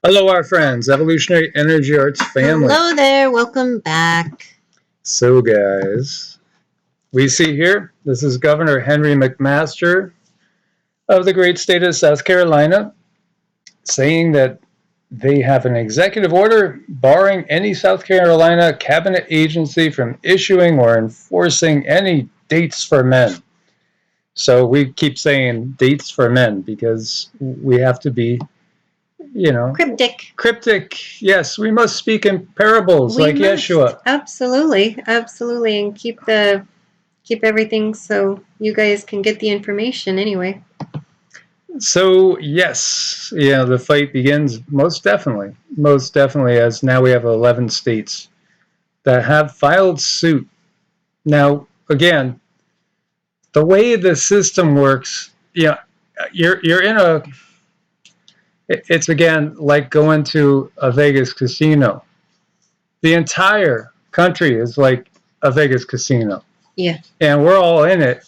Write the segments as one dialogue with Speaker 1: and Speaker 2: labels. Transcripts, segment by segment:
Speaker 1: Hello, our friends, Evolutionary Energy Arts family.
Speaker 2: Hello there, welcome back.
Speaker 1: So, guys, we see here, this is Governor Henry McMaster of the great state of South Carolina saying that they have an executive order barring any South Carolina cabinet agency from issuing or enforcing any dates for men. So we keep saying dates for men because we have to be, cryptic. Yes, we must speak in parables like Yeshua.
Speaker 2: Absolutely, and keep everything so you guys can get the information anyway.
Speaker 1: So yes, the fight begins most definitely, as now we have 11 states that have filed suit. Now, again, the way the system works, you're in a, it's again like going to a Vegas casino. The entire country is like a Vegas casino.
Speaker 2: Yeah.
Speaker 1: And we're all in it,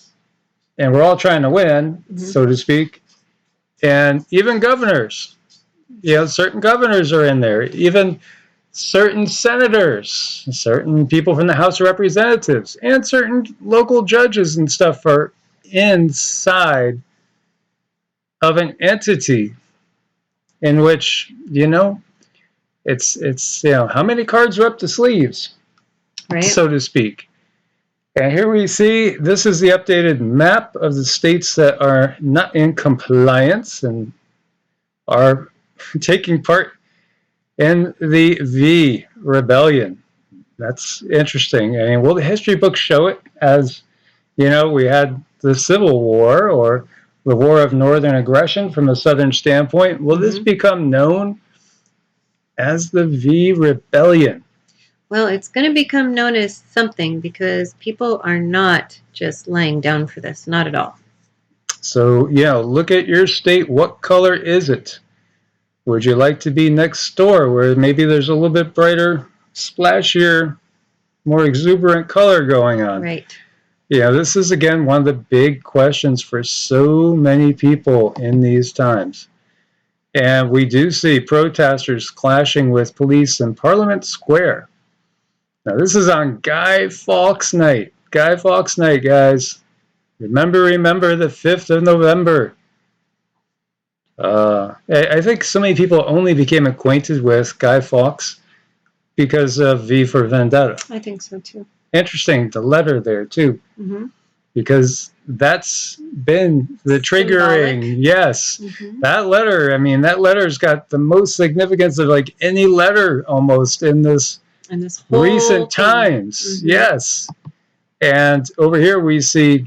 Speaker 1: and we're all trying to win, so to speak. And even governors, certain governors are in there, even certain senators, certain people from the House of Representatives, and certain local judges and stuff are inside of an entity in which, it's how many cards are up the sleeves, right, so to speak. And here we see, this is the updated map of the states that are not in compliance and are taking part in the V rebellion. That's interesting. I mean, will the history books show it as, we had the Civil War or the War of Northern Aggression from a Southern standpoint? Will this become known as the V rebellion?
Speaker 2: Well, it's going to become known as something because people are not just laying down for this, not at all.
Speaker 1: So, look at your state. What color is it? Would you like to be next door where maybe there's a little bit brighter, splashier, more exuberant color going on?
Speaker 2: Right.
Speaker 1: This is, again, one of the big questions for so many people in these times. And we do see protesters clashing with police in Parliament Square. Now, this is on Guy Fawkes Night. Guy Fawkes Night, guys. Remember the 5th of November. I think so many people only became acquainted with Guy Fawkes because of V for Vendetta.
Speaker 2: I think so, too.
Speaker 1: Interesting, the letter there, too. Because that's been the triggering. Symbolic. Yes. That letter, that letter's got the most significance of like any letter almost in this
Speaker 2: whole
Speaker 1: recent times. Yes. And over here we see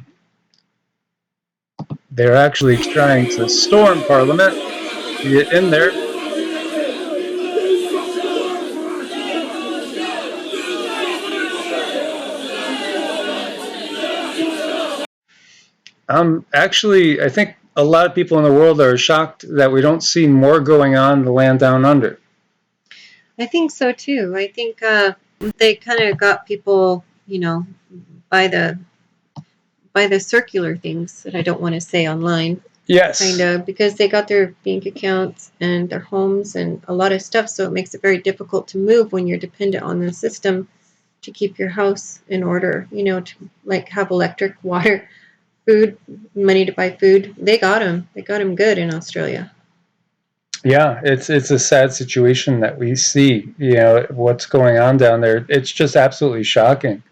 Speaker 1: they're actually trying to storm Parliament, get in there. Actually, I think a lot of people in the world are shocked that we don't see more going on in the land down under.
Speaker 2: I think so too. I think they kind of got people, by the circular things that I don't want to say online.
Speaker 1: Yes.
Speaker 2: Kind of, because they got their bank accounts and their homes and a lot of stuff, so it makes it very difficult to move when you're dependent on the system to keep your house in order, to like have electric, water, food, money to buy food. They got them good in Australia.
Speaker 1: Yeah, it's a sad situation that we see, what's going on down there. It's just absolutely shocking.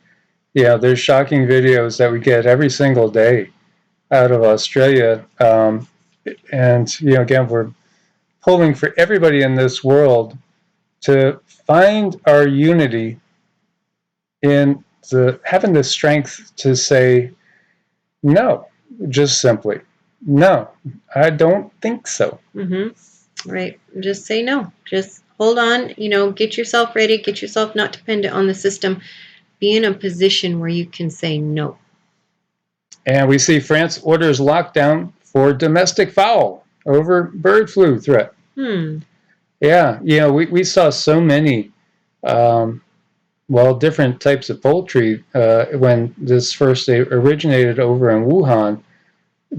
Speaker 1: There's shocking videos that we get every single day out of Australia. And, again, we're pulling for everybody in this world to find our unity in having the strength to say, no, just simply, no, I don't think so.
Speaker 2: Right. Just say no. Just hold on, get yourself ready, get yourself not dependent on the system. Be in a position where you can say no.
Speaker 1: And we see France orders lockdown for domestic fowl over bird flu threat. Yeah, we saw so many, different types of poultry when this first originated over in Wuhan.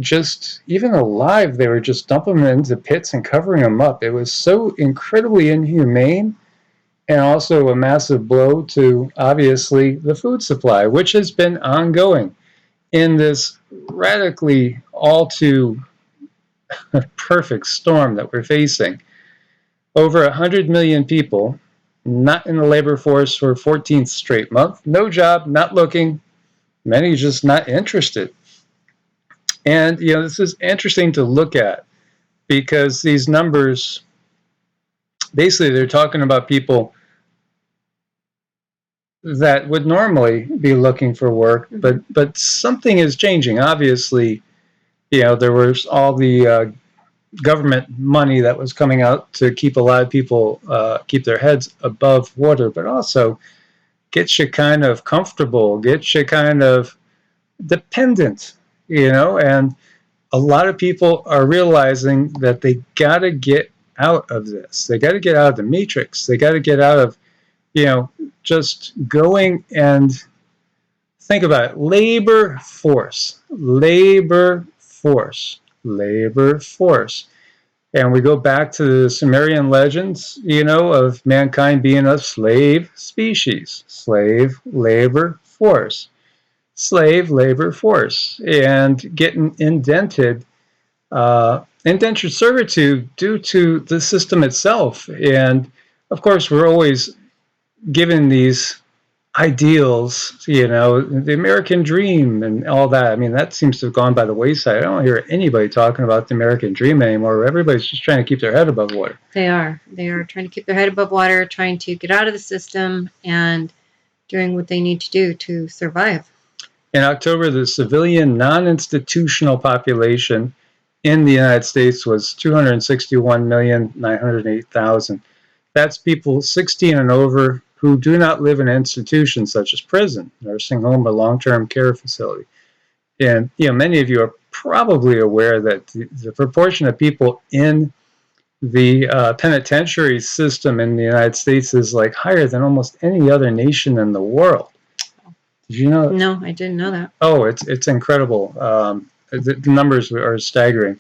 Speaker 1: just, even alive, they were just dumping them into pits and covering them up. It was so incredibly inhumane, and also a massive blow to, obviously, the food supply, which has been ongoing in this radically all too perfect storm that we're facing. Over 100 million people not in the labor force for 14th straight month, no job, not looking, many just not interested. And, this is interesting to look at, because these numbers, basically, they're talking about people that would normally be looking for work, but something is changing. Obviously, there was all the government money that was coming out to keep a lot of people keep their heads above water, but also gets you kind of comfortable, gets you kind of dependent, and a lot of people are realizing that they got to get out of this. They got to get out of the matrix. They got to get out of, just going and think about it. Labor force, labor force, labor force. And we go back to the Sumerian legends, of mankind being a slave species, slave labor force, slave labor force, and getting indentured servitude due to the system itself. And of course, we're always given these ideals, the American dream and all that. I mean, that seems to have gone by the wayside. I don't hear anybody talking about the American dream anymore. Everybody's just trying to keep their head above water.
Speaker 2: They are trying to keep their head above water, trying to get out of the system and doing what they need to do to survive.
Speaker 1: In October, the civilian non-institutional population in the United States was 261,908,000. That's people 16 and over who do not live in institutions such as prison, nursing home, or long-term care facility. And many of you are probably aware that the proportion of people in the penitentiary system in the United States is like higher than almost any other nation in the world. Did you know that?
Speaker 2: No, I didn't know that.
Speaker 1: Oh, it's incredible. The numbers are staggering.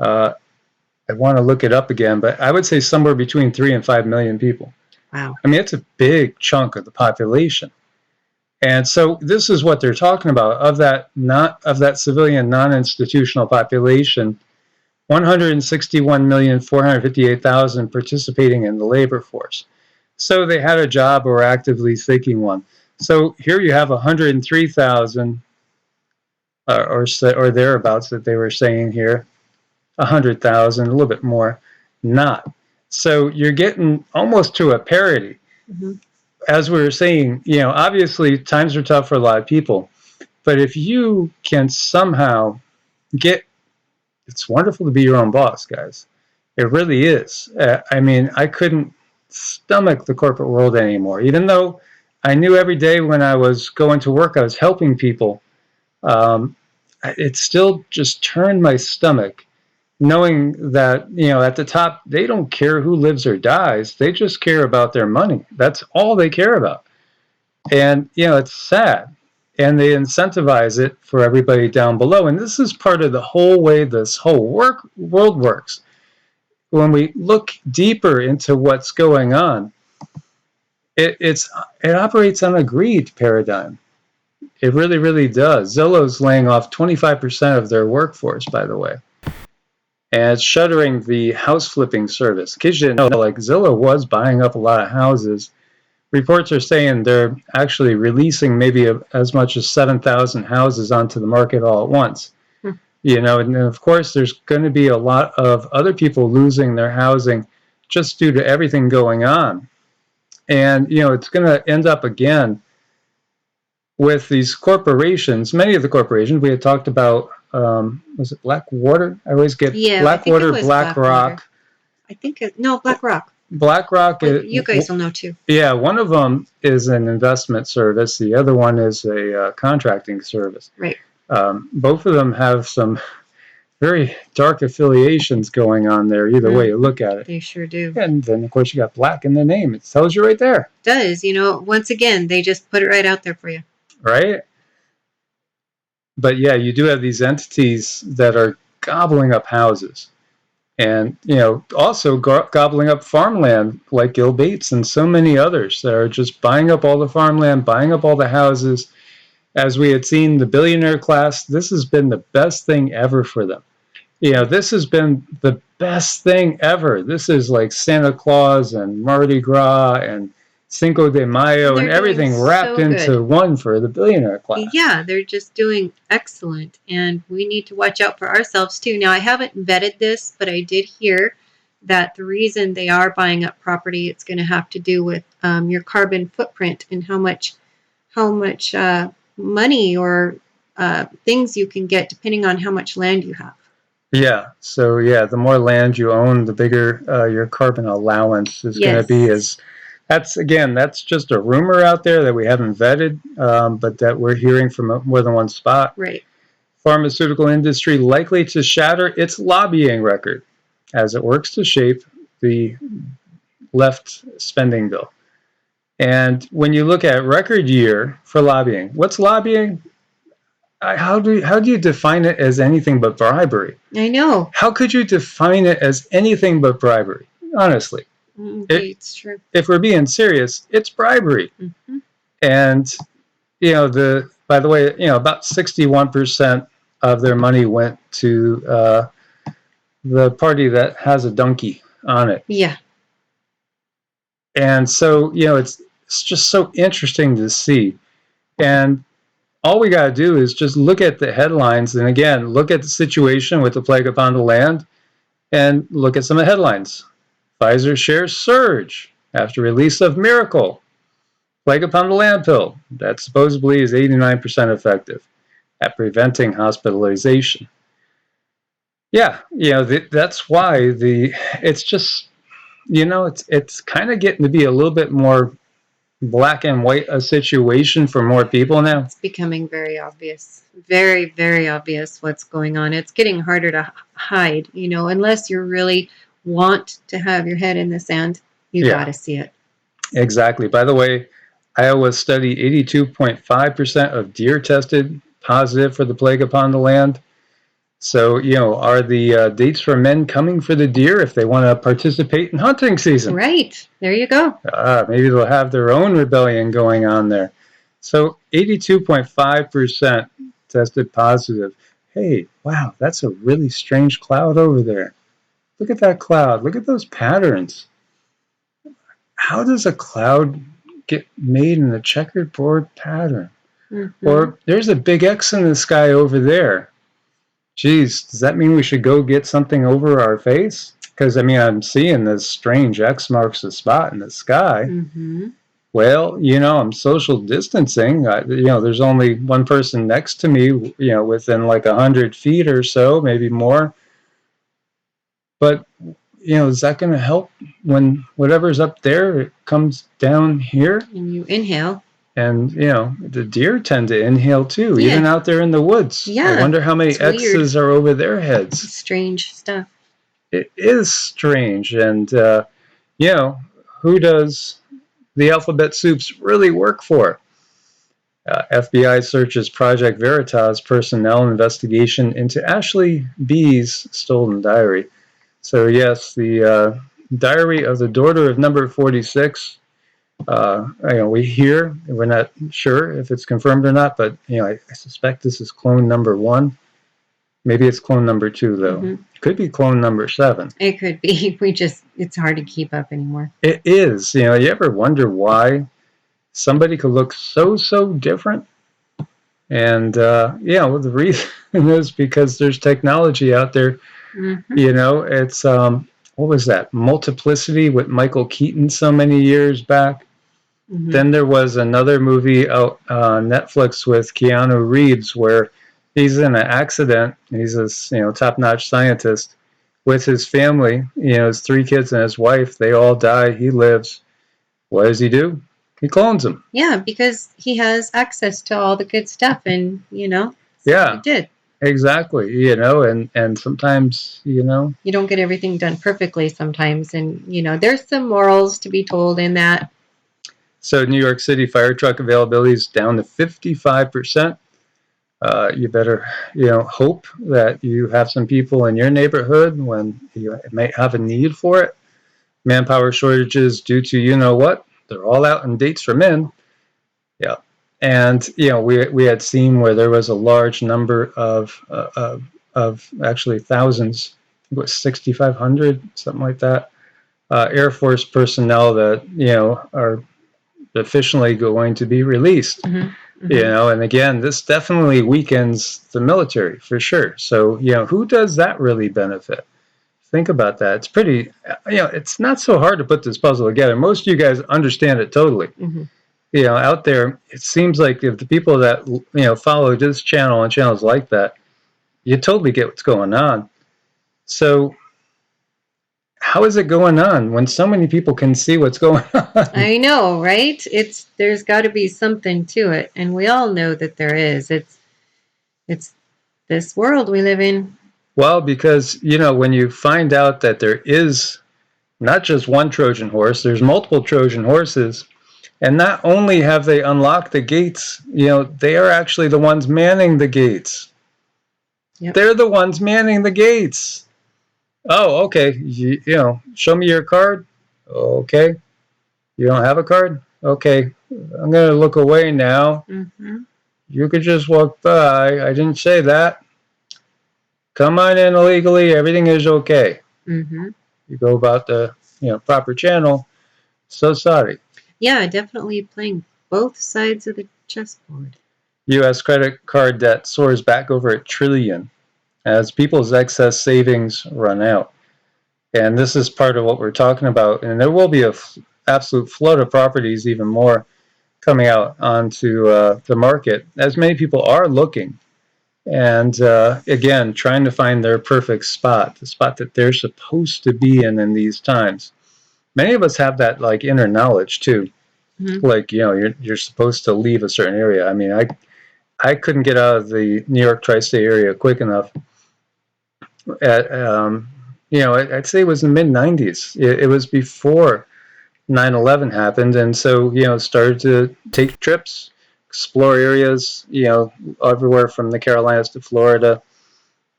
Speaker 1: I want to look it up again, but I would say somewhere between 3 and 5 million people.
Speaker 2: Wow.
Speaker 1: I mean, it's a big chunk of the population. And so this is what they're talking about. Of that civilian non-institutional population, 161,458,000 participating in the labor force. So they had a job or were actively seeking one. So here you have 103,000 or thereabouts that they were saying here, 100,000, a little bit more, not. So you're getting almost to a parity.
Speaker 2: Mm-hmm.
Speaker 1: As we were saying, obviously times are tough for a lot of people, but if you can somehow it's wonderful to be your own boss, guys. It really is. I mean, I couldn't stomach the corporate world anymore, even though I knew every day when I was going to work, I was helping people. It still just turned my stomach, knowing that, at the top, they don't care who lives or dies. They just care about their money. That's all they care about. And, it's sad. And they incentivize it for everybody down below. And this is part of the whole way this whole world works. When we look deeper into what's going on, it operates on a greed paradigm. It really, really does. Zillow's laying off 25% of their workforce, by the way. And it's shuttering the house flipping service. In case you didn't know, like, Zillow was buying up a lot of houses. Reports are saying they're actually releasing maybe as much as 7,000 houses onto the market all at once. And of course, there's going to be a lot of other people losing their housing just due to everything going on. And, it's going to end up again with these corporations. Many of the corporations, we had talked about, was it Blackwater? I always get Blackwater, BlackRock.
Speaker 2: I think BlackRock.
Speaker 1: BlackRock.
Speaker 2: You guys will know too.
Speaker 1: Yeah, one of them is an investment service. The other one is a contracting service.
Speaker 2: Right.
Speaker 1: Both of them have some very dark affiliations going on there, either way you look at it.
Speaker 2: They sure do.
Speaker 1: And then, of course, you got black in the name. It tells you right there.
Speaker 2: It does. Once again, they just put it right out there for you.
Speaker 1: Right? But yeah, you do have these entities that are gobbling up houses. And, also gobbling up farmland like Gil Bates and so many others that are just buying up all the farmland, buying up all the houses. As we had seen the billionaire class, this has been the best thing ever for them. This has been the best thing ever. This is like Santa Claus and Mardi Gras and Cinco de Mayo and everything wrapped into one for the billionaire class.
Speaker 2: Yeah, they're just doing excellent. And we need to watch out for ourselves too. Now, I haven't vetted this, but I did hear that the reason they are buying up property, it's going to have to do with your carbon footprint and how much money or things you can get depending on how much land you have.
Speaker 1: Yeah. So yeah, the more land you own, the bigger your carbon allowance is going to be. That's just a rumor out there that we haven't vetted, but that we're hearing from more than one spot.
Speaker 2: Right.
Speaker 1: Pharmaceutical industry likely to shatter its lobbying record as it works to shape the left spending bill. And when you look at record year for lobbying, what's lobbying? How do you define it as anything but bribery?
Speaker 2: I know.
Speaker 1: How could you define it as anything but bribery? Honestly.
Speaker 2: It's true.
Speaker 1: If we're being serious, it's bribery.
Speaker 2: Mm-hmm.
Speaker 1: And, by the way, about 61% of their money went to the party that has a donkey on it.
Speaker 2: Yeah.
Speaker 1: And so, it's just so interesting to see. And all we got to do is just look at the headlines. And again, look at the situation with the plague upon the land and look at some of the headlines. Pfizer shares surge after release of Miracle, plague upon the land pill that supposedly is 89% effective at preventing hospitalization. Yeah, that's why it's just, it's kind of getting to be a little bit more black and white a situation for more people now.
Speaker 2: It's becoming very obvious, very, very obvious what's going on. It's getting harder to hide, unless you really want to have your head in the sand, you got to see it.
Speaker 1: Exactly. By the way, Iowa study 82.5% of deer tested positive for the plague upon the land. So, are the dates for men coming for the deer if they want to participate in hunting season?
Speaker 2: Right. There you go.
Speaker 1: Maybe they'll have their own rebellion going on there. So 82.5% tested positive. Hey, wow, that's a really strange cloud over there. Look at that cloud. Look at those patterns. How does a cloud get made in a checkerboard pattern? Mm-hmm. Or there's a big X in the sky over there. Geez, does that mean we should go get something over our face? Because, I'm seeing this strange X marks the spot in the sky.
Speaker 2: Mm-hmm.
Speaker 1: Well, I'm social distancing. There's only one person next to me, within like 100 feet or so, maybe more. But, is that going to help when whatever's up there, it comes down here?
Speaker 2: And you inhale.
Speaker 1: And, the deer tend to inhale too, even out there in the woods.
Speaker 2: Yeah.
Speaker 1: I wonder how many X's are over their heads.
Speaker 2: It's strange stuff.
Speaker 1: It is strange. And, who does the alphabet soups really work for? FBI searches Project Veritas personnel investigation into Ashley B's stolen diary. So, yes, the diary of the daughter of number 46. We hear, we're not sure if it's confirmed or not, but I suspect this is clone number 1. Maybe it's clone number 2, though. Mm-hmm. Could be clone number 7.
Speaker 2: It could be. It's hard to keep up anymore.
Speaker 1: It is. You ever wonder why somebody could look so different? And the reason is because there's technology out there. Mm-hmm. It's what was that? Multiplicity with Michael Keaton so many years back. Mm-hmm. Then there was another movie out on Netflix with Keanu Reeves where he's in an accident. He's this, top-notch scientist with his family. His 3 kids and his wife. They all die. He lives. What does he do? He clones them.
Speaker 2: Yeah, because he has access to all the good stuff, and so
Speaker 1: yeah,
Speaker 2: he did.
Speaker 1: Exactly. And sometimes you
Speaker 2: don't get everything done perfectly sometimes, and there's some morals to be told in that.
Speaker 1: So New York City fire truck availability is down to 55%. You better, hope that you have some people in your neighborhood when you may have a need for it. Manpower shortages due to what? They're all out in dates for men. Yeah. And, we had seen where there was a large number of actually thousands, I think it was 6,500, something like that, Air Force personnel that, are officially going to be released. And again, this definitely weakens the military for sure. So, who does that really benefit? Think about that. It's pretty, it's not so hard to put this puzzle together. Most of you guys understand it totally. Out there, it seems like if the people that, follow this channel and channels like that, you totally get what's going on. So, how is it going on when so many people can see what's going on?
Speaker 2: I know, right? There's got to be something to it, and we all know that there is. It's this world we live in.
Speaker 1: Well, because when you find out that there is not just one Trojan horse, there's multiple Trojan horses, and not only have they unlocked the gates, they are actually the ones manning the gates.
Speaker 2: Yep.
Speaker 1: They're the ones manning the gates. Oh, okay. Show me your card. Okay. You don't have a card? Okay. I'm going to look away now. You could just walk by. I didn't say that. Come on in illegally. Everything is okay. You go about the proper channel. So sorry.
Speaker 2: Yeah, definitely playing both sides of the chessboard.
Speaker 1: U.S. credit card debt soars back over $1 trillion as people's excess savings run out. And this is part of what we're talking about. And there will be an absolute flood of properties, even more, coming out onto the market, as many people are looking. And again, trying to find their perfect spot, the spot that they're supposed to be in these times. Many of us have that like inner knowledge too. Like, you're supposed to leave a certain area. I mean, I couldn't get out of the New York tri-state area quick enough. I'd say it was in the mid-90s. It was before 9/11 happened, and so started to take trips, explore areas, everywhere from the Carolinas to Florida,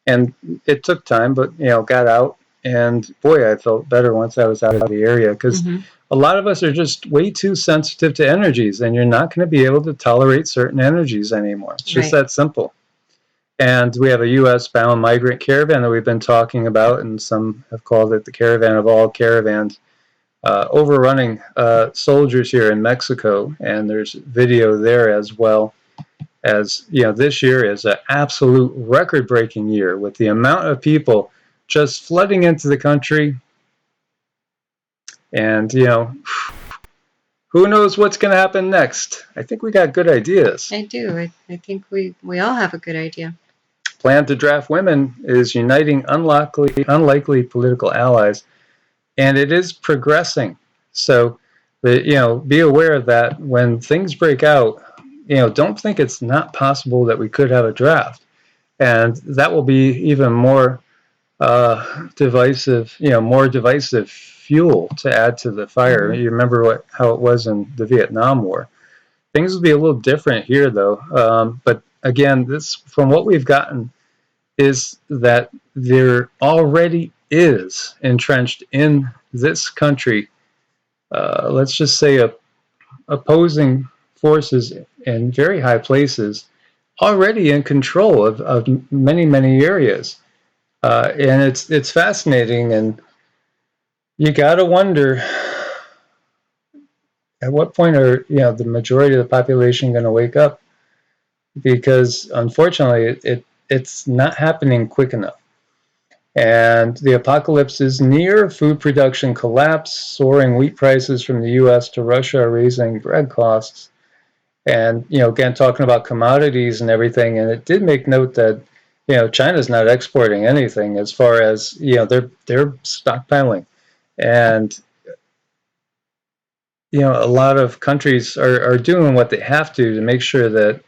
Speaker 1: and it took time, but got out, and boy, I felt better once I was out of the area, because a lot of us are just way too sensitive to energies, and you're not going to be able to tolerate certain energies anymore. It's just that simple. And we have a U.S.-bound migrant caravan that we've been talking about, and some have called it the caravan of all caravans, overrunning soldiers here in Mexico. And there's video there as well. As this year is an absolute record-breaking year with the amount of people just flooding into the country. And, who knows what's going to happen next? I think we got good ideas.
Speaker 2: I do. I think we all have a good idea.
Speaker 1: Plan to draft women is uniting unlikely political allies, and it is progressing. So, be aware of that when things break out. Don't think it's not possible that we could have a draft, and that will be even more divisive. More divisive fuel to add to the fire. You remember how it was in the Vietnam War. Things will be a little different here, though. But again, this from what we've gotten is that there already is entrenched in this country, let's just say, opposing forces in very high places already in control of many, many areas. And it's fascinating, and you got to wonder at what point are the majority of the population going to wake up, because unfortunately it's not happening quick enough. And the apocalypse is near. Food production collapse. Soaring wheat prices from the U.S. to Russia are raising bread costs. And, again, talking about commodities and everything. And it did make note that, China's not exporting anything as far as, they're stockpiling. And, a lot of countries are doing what they have to make sure that,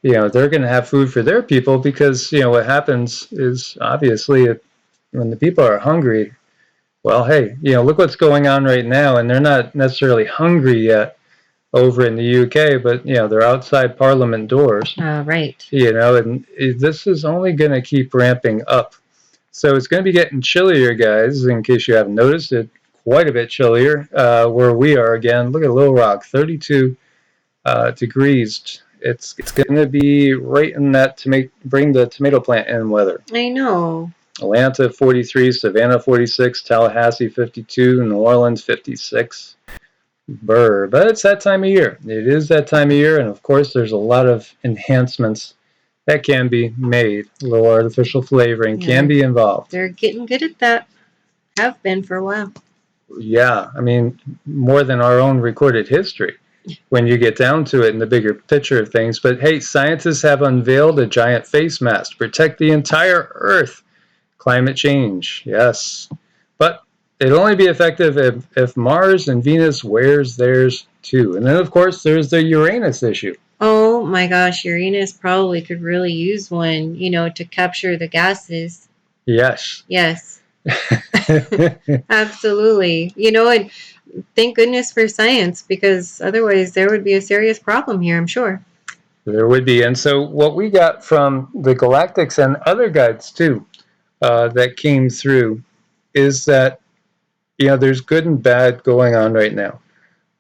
Speaker 1: they're going to have food for their people, because, what happens is obviously when the people are hungry, well, hey, look what's going on right now, and they're not necessarily hungry yet, over in the UK, but they're outside Parliament doors.
Speaker 2: Right.
Speaker 1: And this is only going to keep ramping up. So it's going to be getting chillier, guys. In case you haven't noticed, it quite a bit chillier where we are. Again, look at Little Rock, 32 degrees. It's going to be right in that to bring the tomato plant in weather.
Speaker 2: I know.
Speaker 1: Atlanta 43, Savannah 46, Tallahassee 52, New Orleans 56. But it's that time of year. It is that time of year, and of course there's a lot of enhancements that can be made. A little artificial flavoring can be involved.
Speaker 2: They're getting good at that. Have been for a while.
Speaker 1: Yeah, I mean, more than our own recorded history when you get down to it in the bigger picture of things. But hey, scientists have unveiled a giant face mask to protect the entire Earth. Climate change, yes. But it'll only be effective if Mars and Venus wears theirs too. And then, of course, there's the Uranus issue.
Speaker 2: Oh my gosh, Uranus probably could really use one, to capture the gases.
Speaker 1: Yes.
Speaker 2: Yes. Absolutely. And thank goodness for science, because otherwise there would be a serious problem here, I'm sure.
Speaker 1: There would be. And so what we got from the Galactics and other guides too that came through is that there's good and bad going on right now.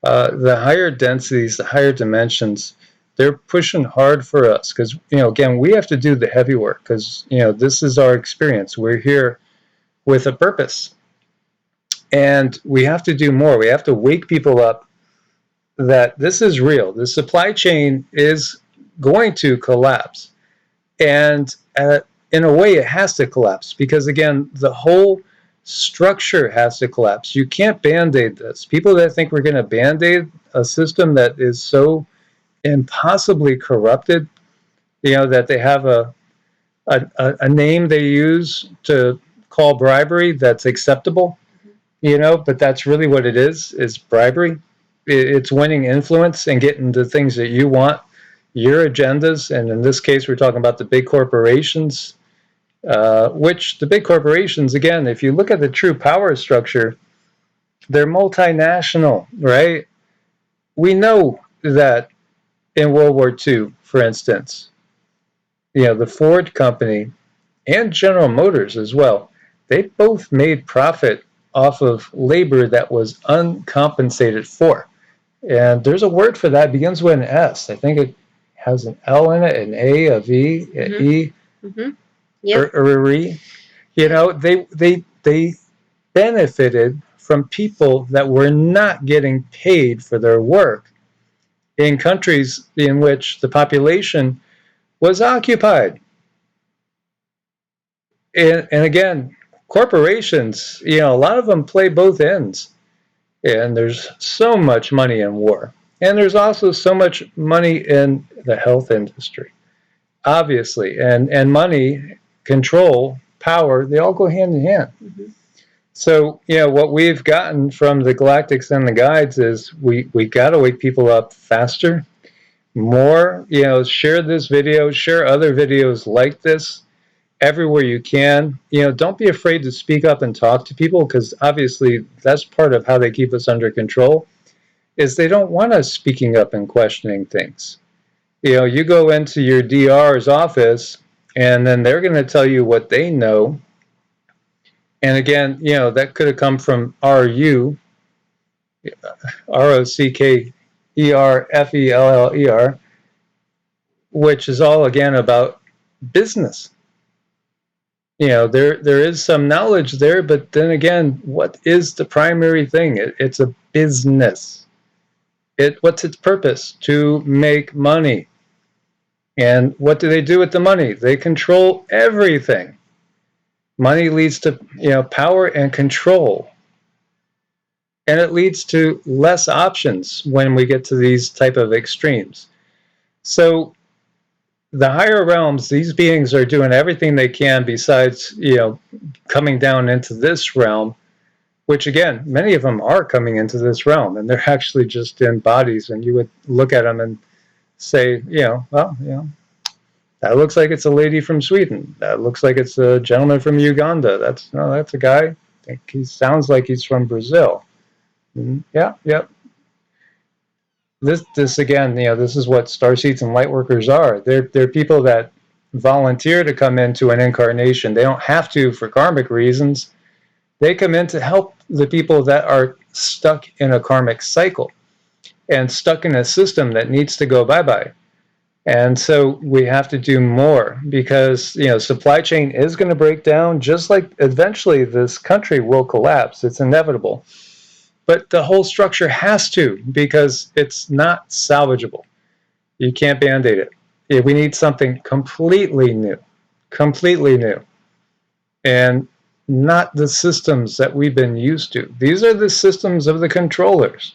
Speaker 1: The higher densities, the higher dimensions, they're pushing hard for us because, again, we have to do the heavy work because, this is our experience. We're here with a purpose. And we have to do more. We have to wake people up that this is real. The supply chain is going to collapse. And in a way, it has to collapse because, again, the whole structure has to collapse. You can't Band-Aid this. People that think we're going to Band-Aid a system that is so impossibly corrupted, that they have a name they use to call bribery that's acceptable, but that's really what it is bribery. It's winning influence and getting the things that you want, your agendas. And in this case, we're talking about the big corporations, which the big corporations, again, if you look at the true power structure, they're multinational, right? We know that in World War II, for instance, the Ford company and General Motors as well, they both made profit off of labor that was uncompensated for. And there's a word for that. It begins with an S. I think it has an L in it, an A, a V, an E,
Speaker 2: Yep.
Speaker 1: or a re. They benefited from people that were not getting paid for their work in countries in which the population was occupied. And again, corporations, a lot of them play both ends. And there's so much money in war. And there's also so much money in the health industry, obviously. And money, control, power, they all go hand in hand. Mm-hmm. So, what we've gotten from the Galactics and the guides is we got to wake people up faster, more, share this video, share other videos like this everywhere you can. Don't be afraid to speak up and talk to people, because obviously that's part of how they keep us under control, is they don't want us speaking up and questioning things. You go into your DR's office and then they're going to tell you what they know. And again, that could have come from ROCKERFELLER, which is all, again, about business. There is some knowledge there, but then again, what is the primary thing? It's a business. What's its purpose? To make money. And what do they do with the money? They control everything. Money leads to power and control. And it leads to less options when we get to these type of extremes. So the higher realms, these beings are doing everything they can besides, coming down into this realm, which again, many of them are coming into this realm and they're actually just in bodies, and you would look at them and say, that looks like it's a lady from Sweden. That looks like it's a gentleman from Uganda. That's a guy. I think he sounds like he's from Brazil. Yeah. this again, this is what starseeds and light workers are. They're people that volunteer to come into an incarnation. They don't have to for karmic reasons. They come in to help the people that are stuck in a karmic cycle and stuck in a system that needs to go bye-bye. And so we have to do more because, supply chain is going to break down, just like eventually this country will collapse. It's inevitable. But the whole structure has to, because it's not salvageable. You can't band-aid it. We need something completely new, and not the systems that we've been used to. These are the systems of the controllers.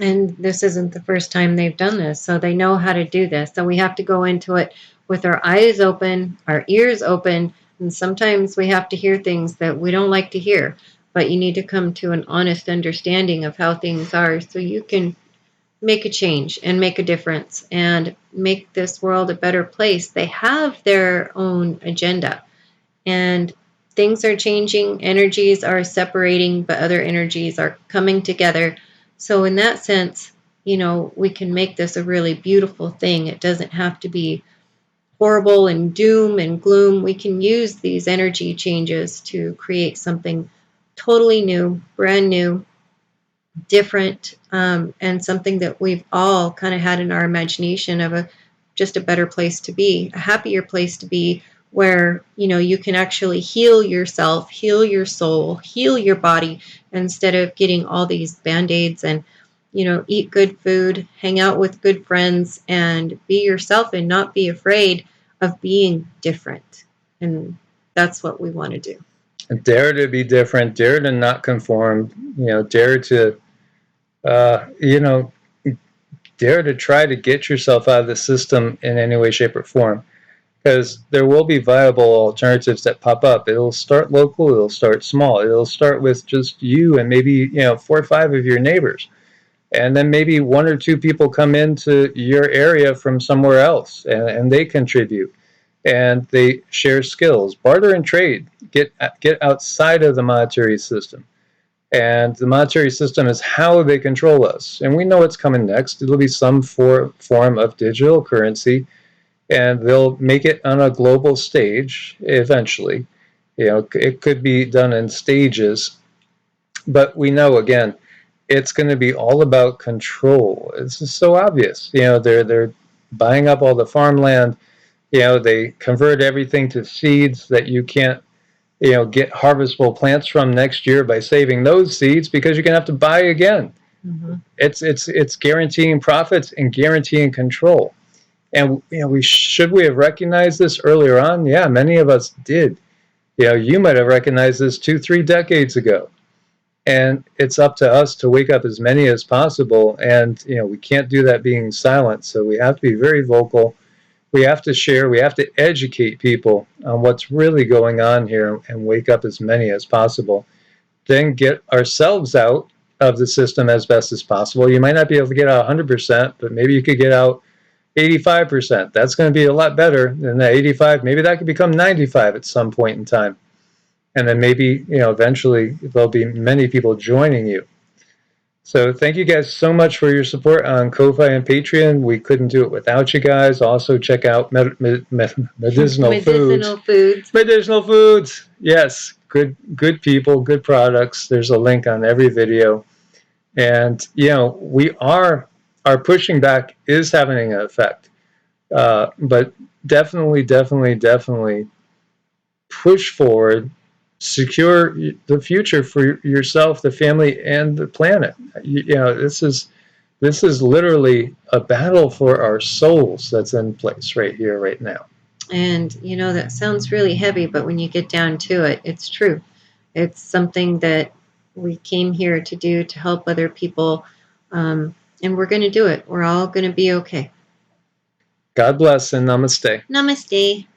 Speaker 2: And this isn't the first time they've done this, so they know how to do this. So we have to go into it with our eyes open, our ears open, and sometimes we have to hear things that we don't like to hear. But you need to come to an honest understanding of how things are so you can make a change and make a difference and make this world a better place. They have their own agenda, and things are changing. Energies are separating, but other energies are coming together. So in that sense, we can make this a really beautiful thing. It doesn't have to be horrible and doom and gloom. We can use these energy changes to create something totally new, brand new, different, and something that we've all kind of had in our imagination of just a better place to be, a happier place to be, where you can actually heal yourself, heal your soul, heal your body, instead of getting all these band-aids, and eat good food, hang out with good friends, and be yourself and not be afraid of being different. And that's what we want to do.
Speaker 1: Dare to be different, dare to not conform, dare to dare to try to get yourself out of the system in any way, shape, or form. Because there will be viable alternatives that pop up. It'll start local, it'll start small, it'll start with just you and maybe 4 or 5 of your neighbors. And then maybe 1 or 2 people come into your area from somewhere else, and they contribute. And they share skills, barter and trade, get outside of the monetary system. And the monetary system is how they control us. And we know what's coming next. It'll be some form of digital currency, and they'll make it on a global stage eventually. It could be done in stages, but we know, again, it's going to be all about control. It's just so obvious. They're buying up all the farmland. They convert everything to seeds that you can't get harvestable plants from next year by saving those seeds, because you're going to have to buy again. Mm-hmm. It's guaranteeing profits and guaranteeing control. And should we have recognized this earlier on? Yeah, many of us did. You might have recognized this 2-3 decades ago. And it's up to us to wake up as many as possible. And we can't do that being silent. So we have to be very vocal. We have to share. We have to educate people on what's really going on here and wake up as many as possible. Then get ourselves out of the system as best as possible. You might not be able to get out 100%, but maybe you could get out 85%. That's going to be a lot better than that 85. Maybe that could become 95 at some point in time. And then maybe, eventually there'll be many people joining you. So thank you guys so much for your support on Ko-Fi and Patreon. We couldn't do it without you guys. Also check out medicinal foods. Medicinal foods. Yes, good people, good products. There's a link on every video. And, our pushing back is having an effect. But definitely push forward. Secure the future for yourself, the family, and the planet. This is literally a battle for our souls that's in place right here, right now.
Speaker 2: And that sounds really heavy, but when you get down to it, it's true. It's something that we came here to do, to help other people, and we're going to do it. We're all going to be okay.
Speaker 1: God bless and namaste.
Speaker 2: Namaste.